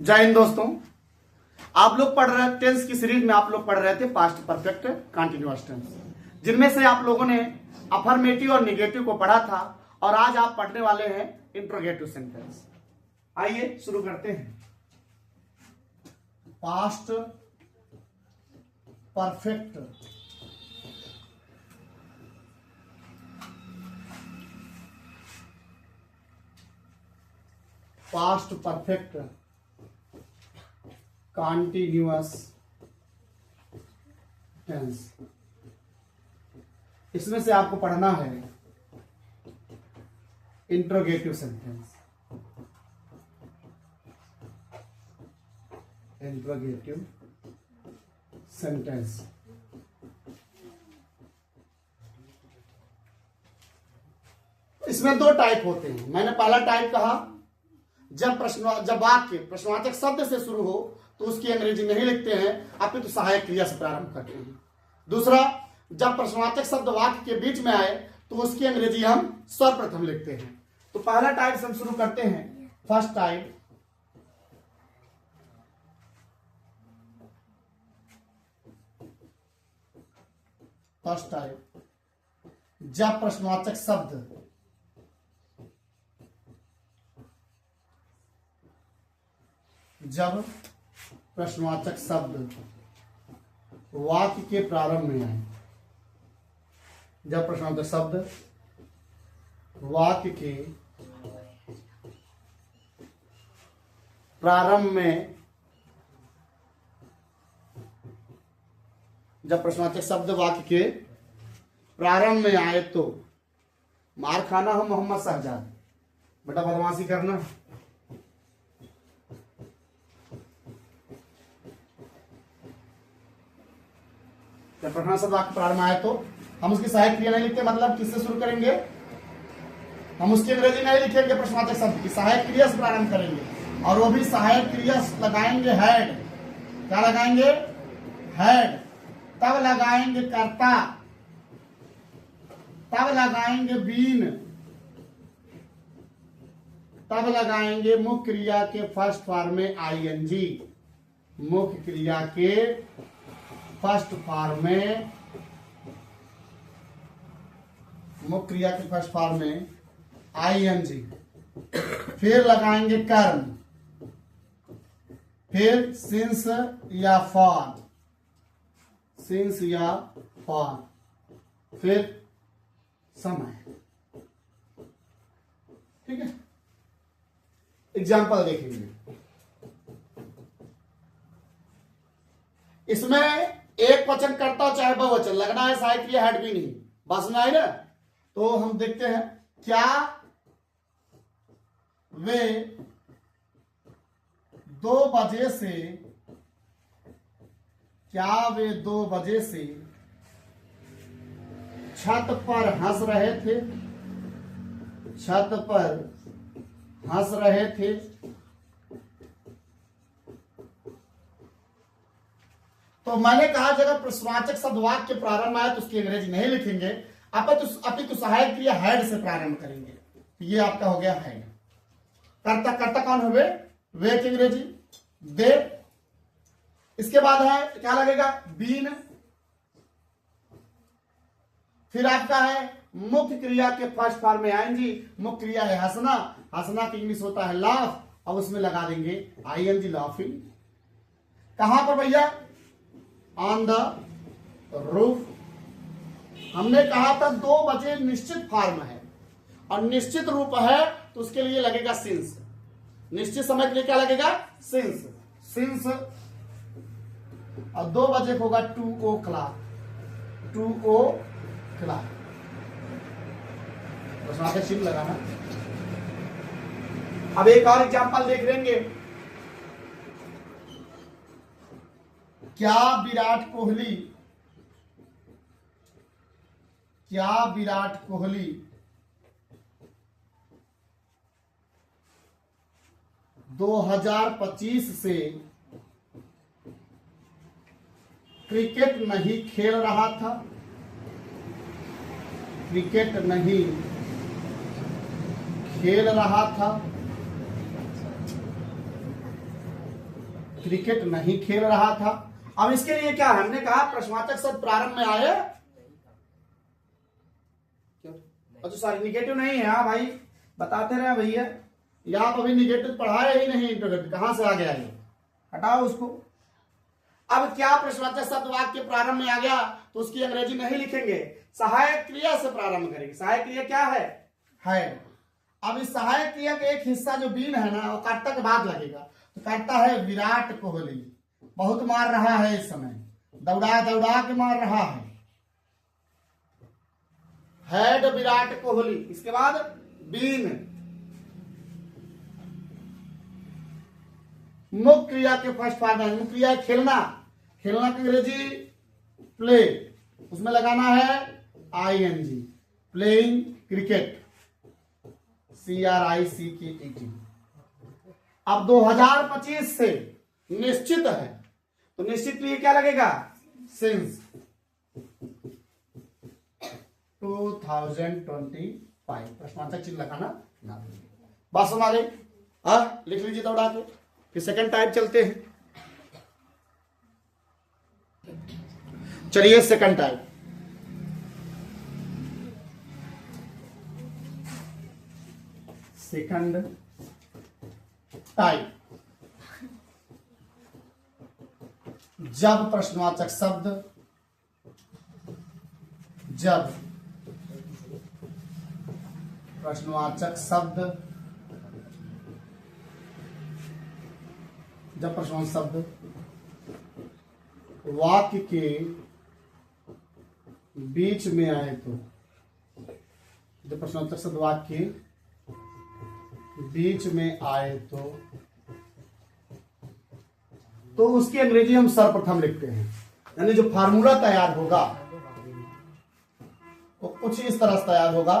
जय हिंद दोस्तों। आप लोग पढ़ रहे टेंस की सीरीज में आप लोग पढ़ रहे थे पास्ट परफेक्ट कंटीन्यूअस टेंस, जिनमें से आप लोगों ने अफर्मेटिव और निगेटिव को पढ़ा था और आज आप पढ़ने वाले हैं इंट्रोगेटिव सेंटेंस। आइए शुरू करते हैं। Past perfect past perfect continuous tense. इसमें से आपको पढ़ना है इंट्रोगेटिव सेंटेंस। इंट्रोगेटिव सेंटेंस इसमें दो टाइप होते हैं। मैंने पहला टाइप कहा जब वाक्य प्रश्नवाचक शब्द से शुरू हो तो उसकी अंग्रेजी नहीं लिखते हैं, अपितु सहायक क्रिया से प्रारंभ करते हैं। दूसरा, जब प्रश्नवाचक शब्द वाक्य के बीच में आए तो उसकी अंग्रेजी हम सर्वप्रथम लिखते हैं। तो पहला टाइप से हम शुरू करते हैं। फर्स्ट टाइप, जब प्रश्नवाचक शब्द वाक्य के प्रारंभ में आए। जब प्रश्नवाचक शब्द वाक्य के प्रारंभ में आए तो मार खाना हो मोहम्मद शहजाद, बेटा बदमाशी करना। जब प्रश्नवाचक शब्द वाक्य प्रारंभ आए तो हम उसकी सहायक क्रिया नहीं लिखते, मतलब किससे शुरू करेंगे? हम उसकी अंग्रेजी नहीं लिखेंगे, प्रश्नवाचक शब्द की सहायक क्रिया से प्रारंभ करेंगे और वो भी सहायक क्रिया लगाएंगे हेड। क्या लगाएंगे? हेड। तब लगाएंगे कर्ता, तब लगाएंगे बीन, तब लगाएंगे मुख्य क्रिया के फर्स्ट फॉर्म में आईएनजी। मुख्य क्रिया के फर्स्ट फॉर्म में आईएनजी। फिर लगाएंगे कर्म, फिर सिंस या फॉर, फिर समय। ठीक है, एग्जाम्पल देखेंगे। इसमें एक वचन करता चाहे बहुवचन लगना है, सहायक क्रिया हेड भी नहीं, बस में आई ना। तो हम देखते हैं, क्या वे 2 बजे से छत पर हंस रहे थे। तो मैंने कहा जब प्रश्नवाचक शब्द वाक्य के प्रारंभ आए तो उसकी अंग्रेजी नहीं लिखेंगे, अपितु सहायक क्रिया हेड से प्रारंभ करेंगे। ये आपका हो गया हेड। कर्ता कौन हुए? वे की अंग्रेजी दे। इसके बाद है क्या लगेगा? बीन। फिर आपका है मुख्य क्रिया के फर्स्ट फॉर्म में आएंगी। मुख्य क्रिया है हंसना, हंसना की इंग्लिश होता है लाफ, और उसमें लगा देंगे आईएनजी, लाफिंग। कहां पर भैया? On the roof. हमने कहा था 2 बजे निश्चित फॉर्म है और निश्चित रूप है तो उसके लिए लगेगा सिंस। निश्चित समय के लिए क्या लगेगा? सिंस। और 2 बजे को होगा 2 o'clock। चिन्ह लगाना। अब एक और एग्जांपल देख लेंगे। क्या विराट कोहली 2025 से क्रिकेट नहीं खेल रहा था? क्रिकेट नहीं खेल रहा था। क्रिकेट नहीं खेल रहा था। अब इसके लिए क्या है, हमने कहा प्रश्नवाचक शब्द प्रारंभ में आए, अच्छा सॉरी निगेटिव नहीं है। हाँ भाई बताते रहे भैया, या आप अभी निगेटिव पढ़ाए ही नहीं, इंटरोगेटिव कहां से आ गया ये, हटाओ उसको। अब क्या प्रश्नवाचक शब्द वाक्य के प्रारंभ में आ गया तो उसकी अंग्रेजी नहीं लिखेंगे, सहायक क्रिया से प्रारंभ करेंगे। सहायक क्रिया क्या है। अब इस सहायक क्रिया का एक हिस्सा जो बीन है ना, वो कर्ता के बाद लगेगा, तो कर्ता है विराट कोहली, बहुत मार रहा है इस समय, दौड़ा दौड़ा के मार रहा है, हेड विराट कोहली। इसके बाद बीन, मुख्य क्रिया के फर्स्ट फॉर्म में, मुख्य क्रिया खेलना, खेलना की अंग्रेजी प्ले, उसमें लगाना है ING, प्लेइंग क्रिकेट, CRICKET। अब 2025 से निश्चित है, तो निश्चित के लिए क्या लगेगा, सिंस 2025, प्रश्नवाचक चिन्ह लगाना ना। बात समझ आ गई, लिख लीजिए दौड़ा के। फिर सेकंड टाइप चलते हैं। चलिए सेकंड टाइप, सेकंड टाइप, जब प्रश्नवाचक शब्द, जब प्रश्नवाचक शब्द, जब प्रश्नवाचक शब्द वाक्य के बीच में आए तो, जब प्रश्नवाचक शब्द वाक्य के बीच में आए तो उसकी अंग्रेजी हम सर्वप्रथम लिखते हैं, यानी जो फार्मूला तैयार होगा वो कुछ इस तरह से तैयार होगा,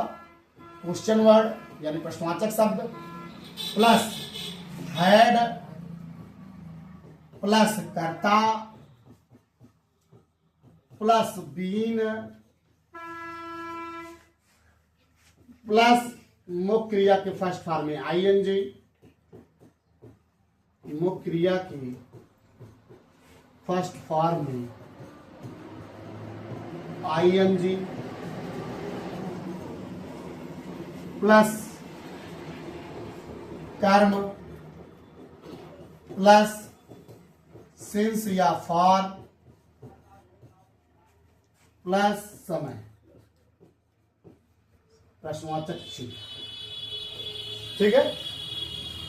क्वेश्चन वर्ड यानी प्रश्नवाचक शब्द प्लस हेड प्लस कर्ता प्लस बीन प्लस मुख्य क्रिया के फर्स्ट फॉर्म में ING, मुख्य क्रिया के फर्स्ट फॉर्म में ING प्लस कर्म प्लस सिंस या फॉर प्लस समय, प्रश्नवाचक चिन्ह। ठीक है,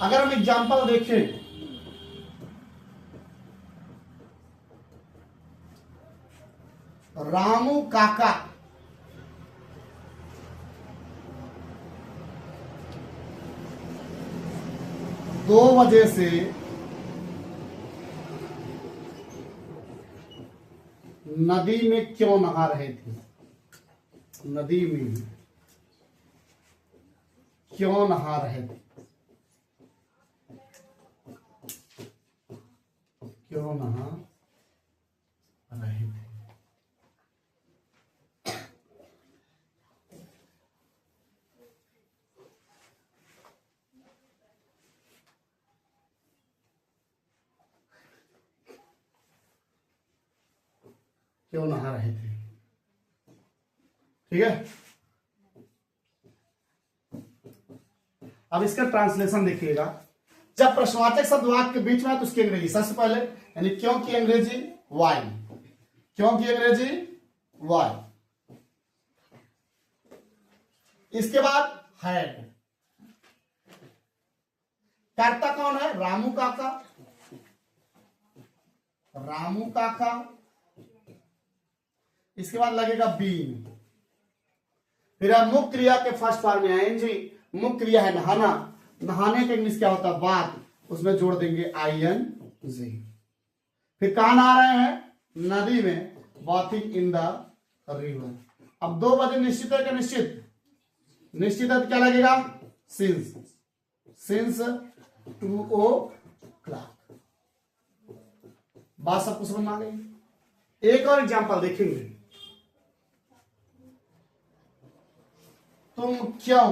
अगर हम एग्जाम्पल देखें, रामू काका दो बजे से नदी में क्यों नहा रहे थे, नदी में क्यों नहा रहे थे, क्यों नहा रहे थे। क्यों नहा रहे थे, ठीक है। अब इसका ट्रांसलेशन देखिएगा, जब प्रश्नवाचक शब्द वाक्य के बीच में है तो उसकी अंग्रेजी सबसे पहले, यानी क्यों की अंग्रेजी वाई, क्यों की अंग्रेजी वाई। इसके बाद हैड, कर्ता कौन है, रामू काका, रामू काका। इसके बाद लगेगा बीन, फिर मुख्य क्रिया के फर्स्ट फॉर्म में ING, मुख्य क्रिया है नहाना, नहाने का इंग्लिश क्या होता है बाथ, उसमें जोड़ देंगे ING। फिर कहां नहा रहे हैं, नदी में, बाथिंग इन द रिवर। अब 2 बजे निश्चित है, निश्चित, निश्चित है तो क्या लगेगा, सिंस, सिंस 2 o'clock। बात सबको समझ में आ गई। एक और एग्जांपल देखेंगे, तुम क्यों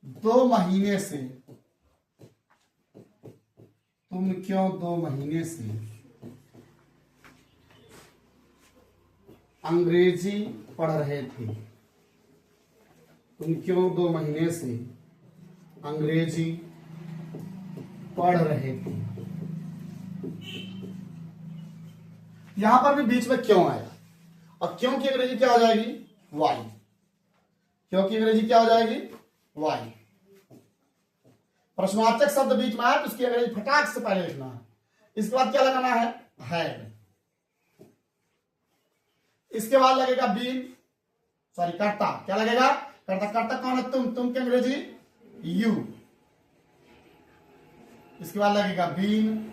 2 महीने से, तुम क्यों 2 महीने से अंग्रेजी पढ़ रहे थे, तुम क्यों 2 महीने से अंग्रेजी पढ़ रहे थे। यहां पर भी बीच में क्यों आया, और क्यों की अंग्रेजी क्या हो जाएगी, वाई। क्यों की अंग्रेजी क्या हो जाएगी, वाई। प्रश्नवाचक शब्द बीच में आया तो उसकी अंग्रेजी फटाक से पहले लिखना है। इसके बाद क्या लगाना है, हैड। इसके बाद लगेगा बीन, सॉरी कर्ता, क्या लगेगा, कर्ता। कर्ता कौन है, तुम की अंग्रेजी यू। इसके बाद लगेगा बीन।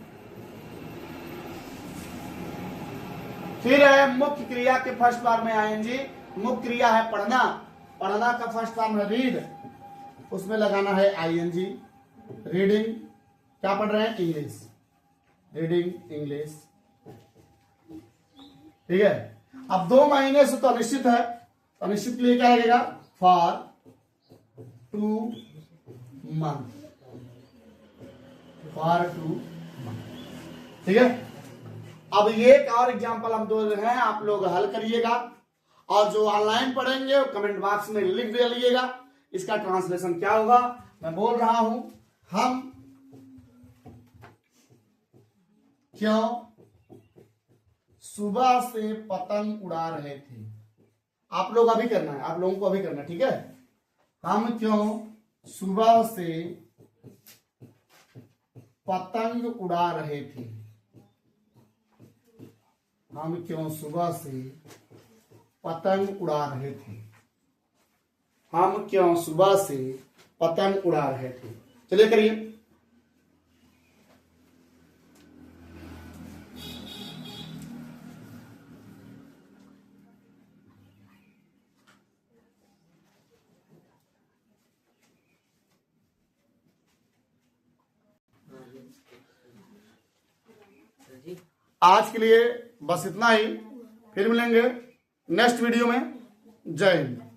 फिर है मुख्य क्रिया के फर्स्ट फॉर्म में आईएनजी। मुख्य क्रिया है पढ़ना, पढ़ना का फर्स्ट फॉर्म है रीड, उसमें लगाना है आईएनजी। रीडिंग, क्या पढ़ रहे हैं, इंग्लिश, रीडिंग इंग्लिश, ठीक है। अब 2 महीने से तो अनिश्चित है, तो अनिश्चित के लिए क्या लगेगा, फॉर 2 मंथ, फॉर 2 मंथ, ठीक है। अब एक और एग्जांपल हम दो हैं, आप लोग हल करिएगा, और जो ऑनलाइन पढ़ेंगे वो कमेंट बॉक्स में लिख दीजिएगा। इसका ट्रांसलेशन क्या होगा, मैं बोल रहा हूं, हम क्यों सुबह से पतंग उड़ा रहे थे। आप लोग अभी करना है, आप लोगों को अभी करना है, ठीक है। हम क्यों सुबह से पतंग उड़ा रहे थे, हम क्यों सुबह से पतंग उड़ा रहे थे, हम क्यों सुबह से पतंग उड़ा रहे थे। चलिए करिए। आज के लिए बस इतना ही, फिर मिलेंगे नेक्स्ट वीडियो में। जय हिंद।